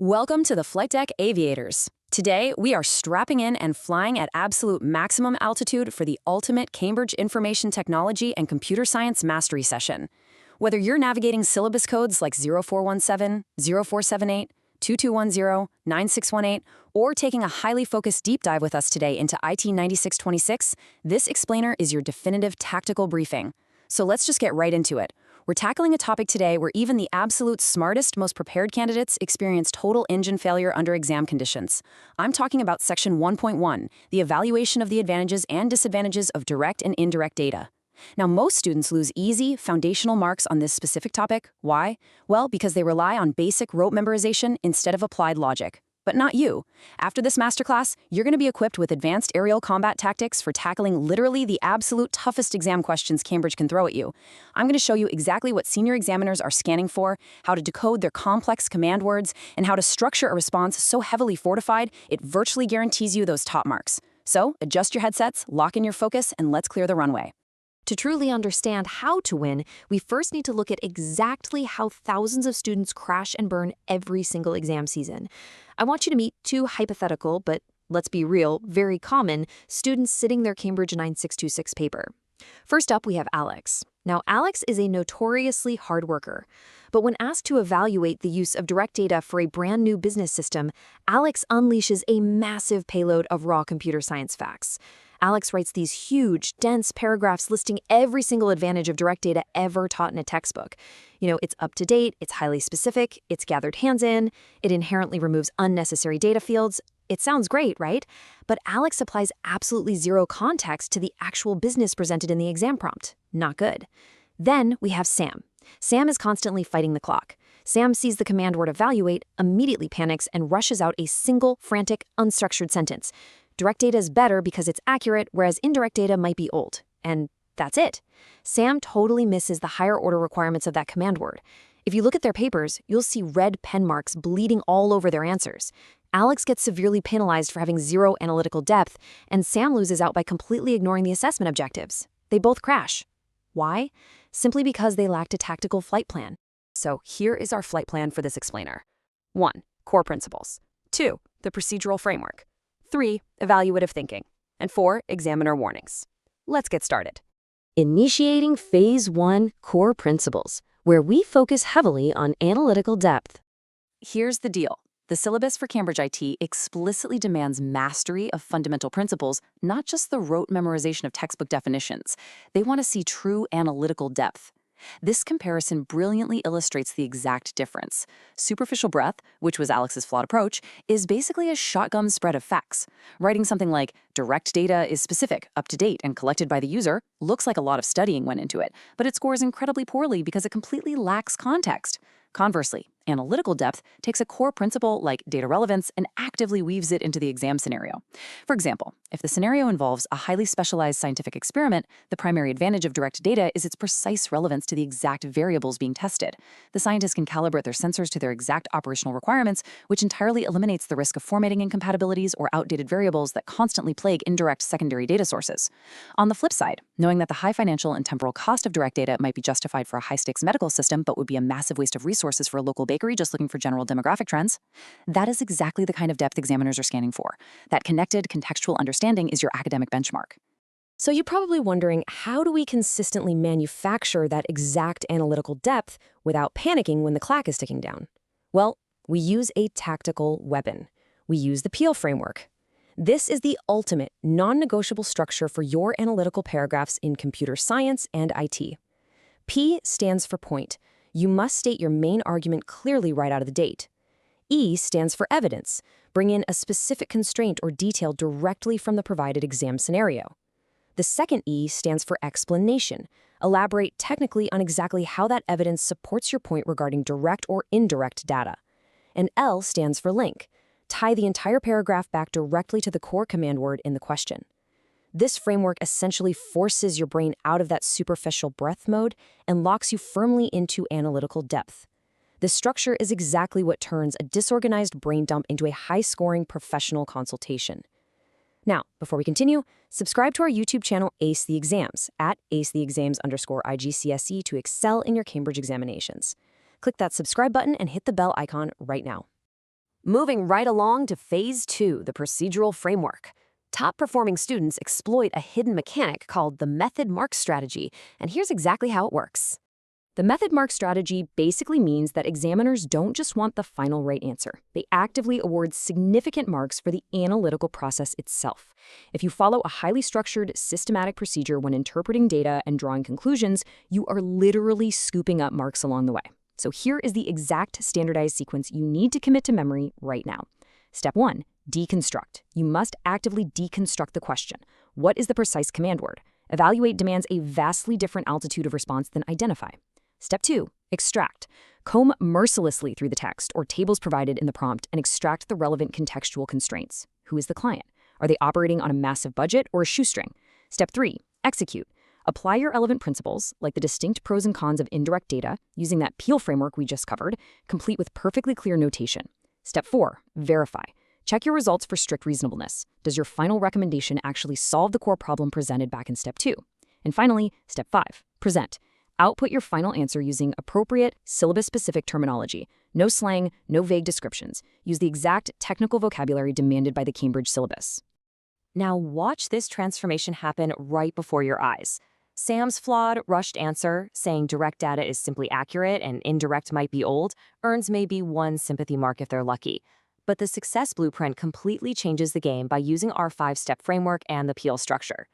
Welcome to the Flight Deck Aviators. Today, we are strapping in and flying at absolute maximum altitude for the ultimate Cambridge Information Technology and Computer Science Mastery session. Whether you're navigating syllabus codes like 0417, 0478, 2210, 9618, or taking a highly focused deep dive with us today into IT 9626, this explainer is your definitive tactical briefing. So let's just get right into it. We're tackling a topic today where even the absolute smartest, most prepared candidates experience total engine failure under exam conditions. I'm talking about Section 1.1, the evaluation of the advantages and disadvantages of direct and indirect data. Now, most students lose easy, foundational marks on this specific topic. Why? Well, because they rely on basic rote memorization instead of applied logic. But not you. After this masterclass, you're going to be equipped with advanced aerial combat tactics for tackling literally the absolute toughest exam questions Cambridge can throw at you. I'm going to show you exactly what senior examiners are scanning for, how to decode their complex command words, and how to structure a response so heavily fortified it virtually guarantees you those top marks. So, adjust your headsets, lock in your focus, and let's clear the runway. To truly understand how to win, we first need to look at exactly how thousands of students crash and burn every single exam season. I want you to meet two hypothetical, but let's be real, very common, students sitting their Cambridge 9626 paper. First up, we have Alex. Now, Alex is a notoriously hard worker, but when asked to evaluate the use of direct data for a brand new business system, Alex unleashes a massive payload of raw computer science facts. Alex writes these huge, dense paragraphs listing every single advantage of direct data ever taught in a textbook. It's up to date, it's highly specific, it's gathered hands-in, it inherently removes unnecessary data fields. It sounds great, right? But Alex applies absolutely zero context to the actual business presented in the exam prompt. Not good. Then we have Sam. Sam is constantly fighting the clock. Sam sees the command word evaluate, immediately panics, and rushes out a single, frantic, unstructured sentence. Direct data is better because it's accurate, whereas indirect data might be old. And that's it. Sam totally misses the higher order requirements of that command word. If you look at their papers, you'll see red pen marks bleeding all over their answers. Alex gets severely penalized for having zero analytical depth, and Sam loses out by completely ignoring the assessment objectives. They both crash. Why? Simply because they lacked a tactical flight plan. So here is our flight plan for this explainer. 1. Core principles. 2. The procedural framework. 3. Evaluative thinking. And 4. Examiner warnings. Let's get started. Initiating Phase 1 Core Principles, where we focus heavily on analytical depth. Here's the deal. The syllabus for Cambridge IT explicitly demands mastery of fundamental principles, not just the rote memorization of textbook definitions. They want to see true analytical depth. This comparison brilliantly illustrates the exact difference. Superficial breadth, which was Alex's flawed approach, is basically a shotgun spread of facts. Writing something like, direct data is specific, up-to-date, and collected by the user looks like a lot of studying went into it, but it scores incredibly poorly because it completely lacks context. Conversely, analytical depth takes a core principle like data relevance and actively weaves it into the exam scenario. For example, if the scenario involves a highly specialized scientific experiment, the primary advantage of direct data is its precise relevance to the exact variables being tested. The scientists can calibrate their sensors to their exact operational requirements, which entirely eliminates the risk of formatting incompatibilities or outdated variables that constantly plague indirect secondary data sources. On the flip side, knowing that the high financial and temporal cost of direct data might be justified for a high-stakes medical system but would be a massive waste of resources for a local bakery just looking for general demographic trends, that is exactly the kind of depth examiners are scanning for. That connected, contextual understanding is your academic benchmark. So you're probably wondering, how do we consistently manufacture that exact analytical depth without panicking when the clock is ticking down? Well, we use a tactical weapon. We use the Peel framework. This is the ultimate, non-negotiable structure for your analytical paragraphs in computer science and IT. P stands for point. You must state your main argument clearly right out of the gate. E stands for evidence. Bring in a specific constraint or detail directly from the provided exam scenario. The second E stands for explanation. Elaborate technically on exactly how that evidence supports your point regarding direct or indirect data. And L stands for link. Tie the entire paragraph back directly to the core command word in the question. This framework essentially forces your brain out of that superficial breadth mode and locks you firmly into analytical depth. This structure is exactly what turns a disorganized brain dump into a high-scoring professional consultation. Now, before we continue, subscribe to our YouTube channel Ace the Exams at acetheexams_IGCSE to excel in your Cambridge examinations. Click that subscribe button and hit the bell icon right now. Moving right along to Phase 2, the procedural framework. Top-performing students exploit a hidden mechanic called the method mark strategy, and here's exactly how it works. The method mark strategy basically means that examiners don't just want the final right answer. They actively award significant marks for the analytical process itself. If you follow a highly structured, systematic procedure when interpreting data and drawing conclusions, you are literally scooping up marks along the way. So here is the exact standardized sequence you need to commit to memory right now. Step 1, deconstruct. You must actively deconstruct the question. What is the precise command word? Evaluate demands a vastly different altitude of response than identify. Step 2, extract. Comb mercilessly through the text or tables provided in the prompt and extract the relevant contextual constraints. Who is the client? Are they operating on a massive budget or a shoestring? Step 3, execute. Apply your relevant principles, like the distinct pros and cons of indirect data, using that Peel framework we just covered, complete with perfectly clear notation. Step 4, verify. Check your results for strict reasonableness. Does your final recommendation actually solve the core problem presented back in Step 2? And finally, Step 5, present. Output your final answer using appropriate, syllabus-specific terminology. No slang, no vague descriptions. Use the exact technical vocabulary demanded by the Cambridge syllabus. Now watch this transformation happen right before your eyes. Sam's flawed, rushed answer, saying direct data is simply accurate and indirect might be old, earns maybe 1 sympathy mark if they're lucky. But the success blueprint completely changes the game by using our 5-step framework and the Peel structure.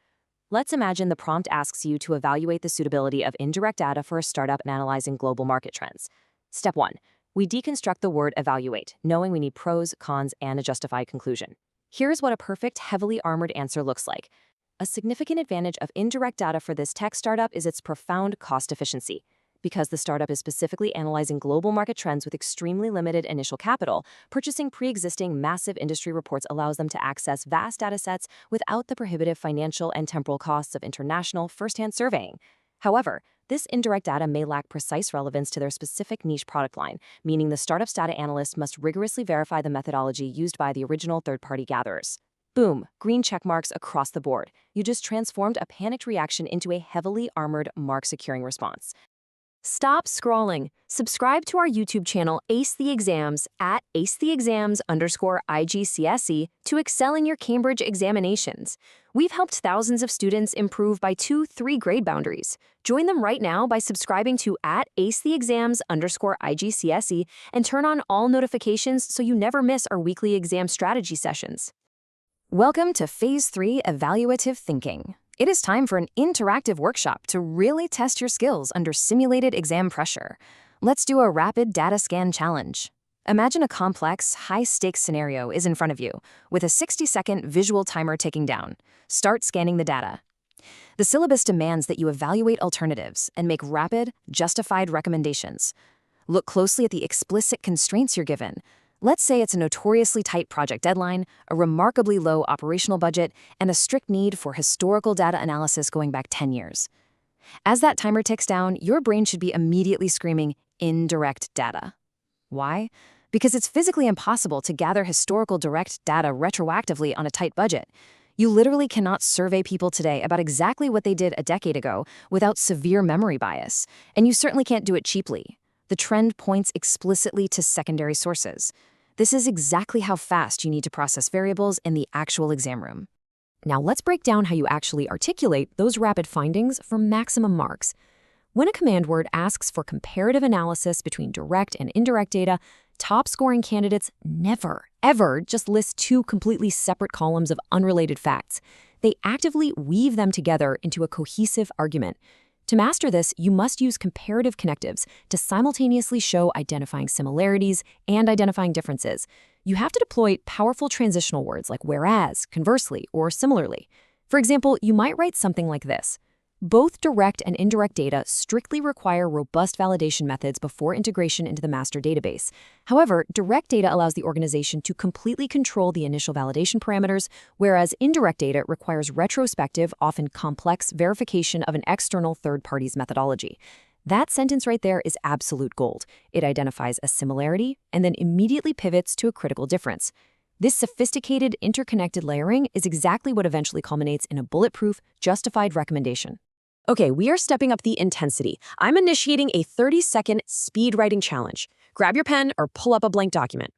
Let's imagine the prompt asks you to evaluate the suitability of indirect data for a startup and analyzing global market trends. Step 1, we deconstruct the word evaluate, knowing we need pros, cons, and a justified conclusion. Here's what a perfect, heavily armored answer looks like. A significant advantage of indirect data for this tech startup is its profound cost efficiency. Because the startup is specifically analyzing global market trends with extremely limited initial capital, purchasing pre-existing massive industry reports allows them to access vast datasets without the prohibitive financial and temporal costs of international first-hand surveying. However, this indirect data may lack precise relevance to their specific niche product line, meaning the startup's data analyst must rigorously verify the methodology used by the original third-party gatherers. Boom, green check marks across the board. You just transformed a panicked reaction into a heavily armored mark-securing response. Stop scrolling. Subscribe to our YouTube channel, Ace the Exams, at acetheexams_IGCSE to excel in your Cambridge examinations. We've helped thousands of students improve by 2-3 grade boundaries. Join them right now by subscribing to at acetheexams_IGCSE and turn on all notifications so you never miss our weekly exam strategy sessions. Welcome to Phase 3 Evaluative Thinking. It is time for an interactive workshop to really test your skills under simulated exam pressure. Let's do a rapid data scan challenge. Imagine a complex, high-stakes scenario is in front of you, with a 60-second visual timer ticking down. Start scanning the data. The syllabus demands that you evaluate alternatives and make rapid, justified recommendations. Look closely at the explicit constraints you're given. Let's say it's a notoriously tight project deadline, a remarkably low operational budget, and a strict need for historical data analysis going back 10 years. As that timer ticks down, your brain should be immediately screaming, indirect data. Why? Because it's physically impossible to gather historical direct data retroactively on a tight budget. You literally cannot survey people today about exactly what they did a decade ago without severe memory bias, and you certainly can't do it cheaply. The trend points explicitly to secondary sources. This is exactly how fast you need to process variables in the actual exam room. Now let's break down how you actually articulate those rapid findings for maximum marks. When a command word asks for comparative analysis between direct and indirect data, top-scoring candidates never, ever just list 2 completely separate columns of unrelated facts. They actively weave them together into a cohesive argument. To master this, you must use comparative connectives to simultaneously show identifying similarities and identifying differences. You have to deploy powerful transitional words like whereas, conversely, or similarly. For example, you might write something like this. Both direct and indirect data strictly require robust validation methods before integration into the master database. However, direct data allows the organization to completely control the initial validation parameters, whereas indirect data requires retrospective, often complex, verification of an external third party's methodology. That sentence right there is absolute gold. It identifies a similarity and then immediately pivots to a critical difference. This sophisticated, interconnected layering is exactly what eventually culminates in a bulletproof, justified recommendation. Okay, we are stepping up the intensity. I'm initiating a 30-second speed writing challenge. Grab your pen or pull up a blank document.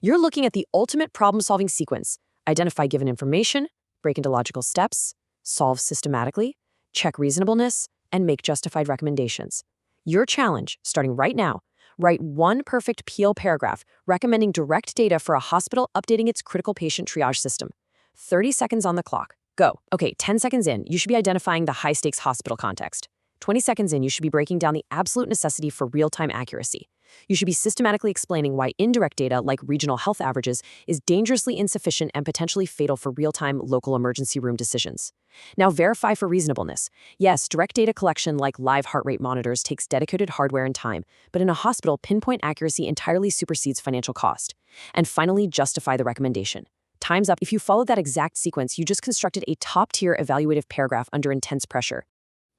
You're looking at the ultimate problem-solving sequence. Identify given information, break into logical steps, solve systematically, check reasonableness, and make justified recommendations. Your challenge, starting right now, write one perfect PL paragraph recommending direct data for a hospital updating its critical patient triage system. 30 seconds on the clock. Go. Okay, 10 seconds in, you should be identifying the high-stakes hospital context. 20 seconds in, you should be breaking down the absolute necessity for real-time accuracy. You should be systematically explaining why indirect data, like regional health averages, is dangerously insufficient and potentially fatal for real-time local emergency room decisions. Now verify for reasonableness. Yes, direct data collection like live heart rate monitors takes dedicated hardware and time, but in a hospital, pinpoint accuracy entirely supersedes financial cost. And finally, justify the recommendation. Time's up. If you follow that exact sequence, you just constructed a top-tier evaluative paragraph under intense pressure.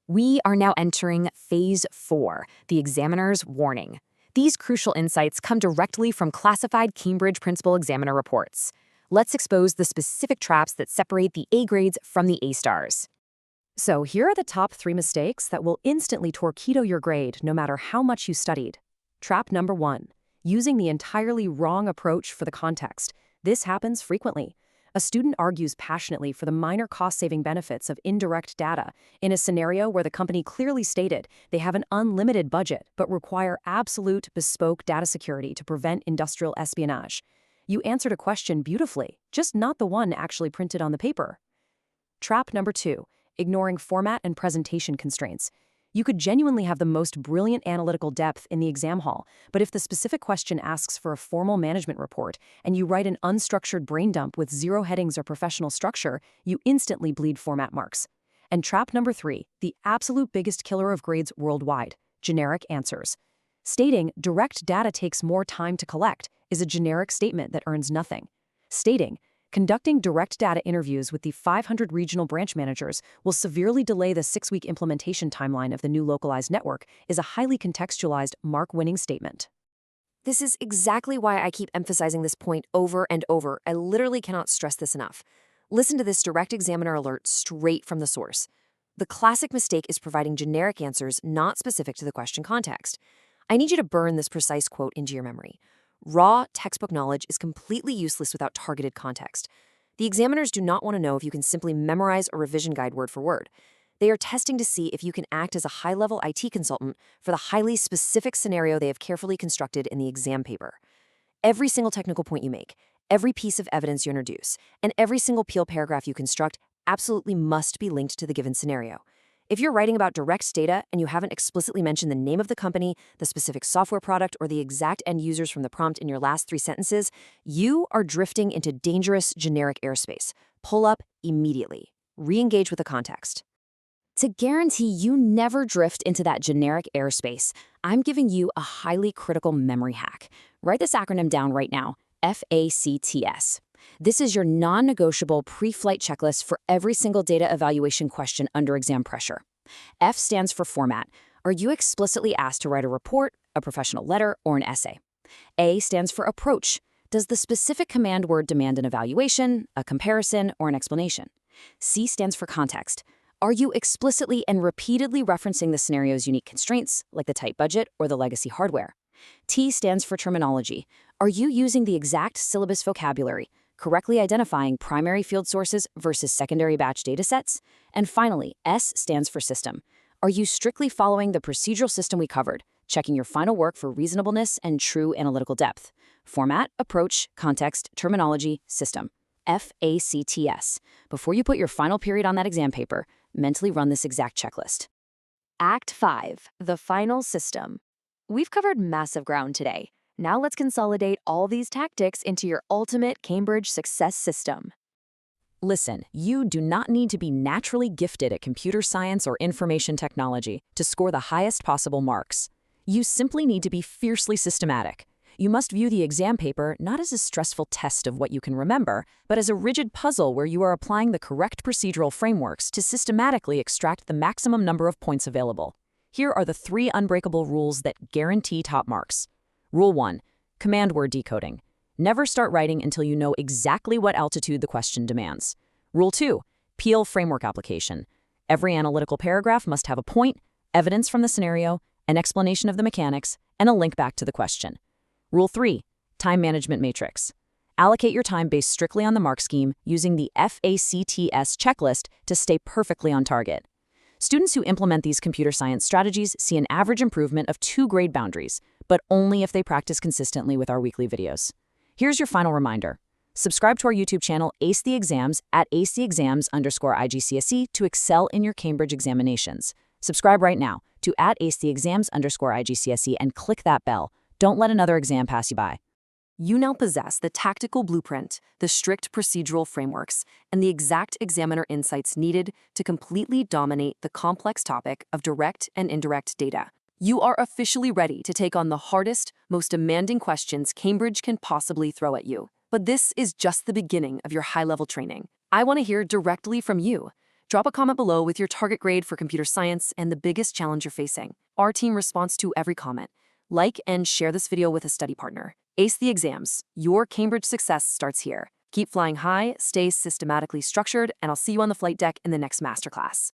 We are now entering Phase 4, the examiner's warning. These crucial insights come directly from classified Cambridge Principal Examiner reports. Let's expose the specific traps that separate the A grades from the A stars. So here are the top 3 mistakes that will instantly torpedo your grade no matter how much you studied. Trap number 1, using the entirely wrong approach for the context. This happens frequently. A student argues passionately for the minor cost-saving benefits of indirect data in a scenario where the company clearly stated they have an unlimited budget but require absolute bespoke data security to prevent industrial espionage. You answered a question beautifully, just not the one actually printed on the paper. Trap number 2, ignoring format and presentation constraints. You could genuinely have the most brilliant analytical depth in the exam hall, but if the specific question asks for a formal management report and you write an unstructured brain dump with 0 headings or professional structure, you instantly bleed format marks. And trap number 3, the absolute biggest killer of grades worldwide, generic answers. Stating direct data takes more time to collect is a generic statement that earns nothing. Stating conducting direct data interviews with the 500 regional branch managers will severely delay the 6-week implementation timeline of the new localized network is a highly contextualized, mark-winning statement. This is exactly why I keep emphasizing this point over and over. I literally cannot stress this enough. Listen to this direct examiner alert straight from the source. The classic mistake is providing generic answers not specific to the question context. I need you to burn this precise quote into your memory. Raw textbook knowledge is completely useless without targeted context. The examiners do not want to know if you can simply memorize a revision guide word for word. They are testing to see if you can act as a high-level IT consultant for the highly specific scenario they have carefully constructed in the exam paper. Every single technical point you make, every piece of evidence you introduce, and every single PL paragraph you construct absolutely must be linked to the given scenario. If you're writing about direct data and you haven't explicitly mentioned the name of the company, the specific software product, or the exact end users from the prompt in your last 3 sentences, you are drifting into dangerous generic airspace. Pull up immediately. Re-engage with the context. To guarantee you never drift into that generic airspace, I'm giving you a highly critical memory hack. Write this acronym down right now, FACTS. This is your non-negotiable pre-flight checklist for every single data evaluation question under exam pressure. F stands for format. Are you explicitly asked to write a report, a professional letter, or an essay? A stands for approach. Does the specific command word demand an evaluation, a comparison, or an explanation? C stands for context. Are you explicitly and repeatedly referencing the scenario's unique constraints, like the tight budget or the legacy hardware? T stands for terminology. Are you using the exact syllabus vocabulary, correctly identifying primary field sources versus secondary batch datasets? And finally, S stands for system. Are you strictly following the procedural system we covered, checking your final work for reasonableness and true analytical depth? Format, approach, context, terminology, system. FACTS. Before you put your final period on that exam paper, mentally run this exact checklist. Act 5, the final system. We've covered massive ground today. Now let's consolidate all these tactics into your ultimate Cambridge success system. Listen, you do not need to be naturally gifted at computer science or information technology to score the highest possible marks. You simply need to be fiercely systematic. You must view the exam paper not as a stressful test of what you can remember, but as a rigid puzzle where you are applying the correct procedural frameworks to systematically extract the maximum number of points available. Here are the 3 unbreakable rules that guarantee top marks. Rule 1. Command word decoding. Never start writing until you know exactly what altitude the question demands. Rule 2. PL framework application. Every analytical paragraph must have a point, evidence from the scenario, an explanation of the mechanics, and a link back to the question. Rule 3. Time management matrix. Allocate your time based strictly on the mark scheme using the FACTS checklist to stay perfectly on target. Students who implement these computer science strategies see an average improvement of 2 grade boundaries, but only if they practice consistently with our weekly videos. Here's your final reminder. Subscribe to our YouTube channel Ace the Exams at acetheexams_IGCSE to excel in your Cambridge examinations. Subscribe right now to @acetheexams_IGCSE and click that bell. Don't let another exam pass you by. You now possess the tactical blueprint, the strict procedural frameworks, and the exact examiner insights needed to completely dominate the complex topic of direct and indirect data. You are officially ready to take on the hardest, most demanding questions Cambridge can possibly throw at you. But this is just the beginning of your high-level training. I want to hear directly from you. Drop a comment below with your target grade for computer science and the biggest challenge you're facing. Our team responds to every comment. Like and share this video with a study partner. Ace the Exams. Your Cambridge success starts here. Keep flying high, stay systematically structured, and I'll see you on the flight deck in the next masterclass.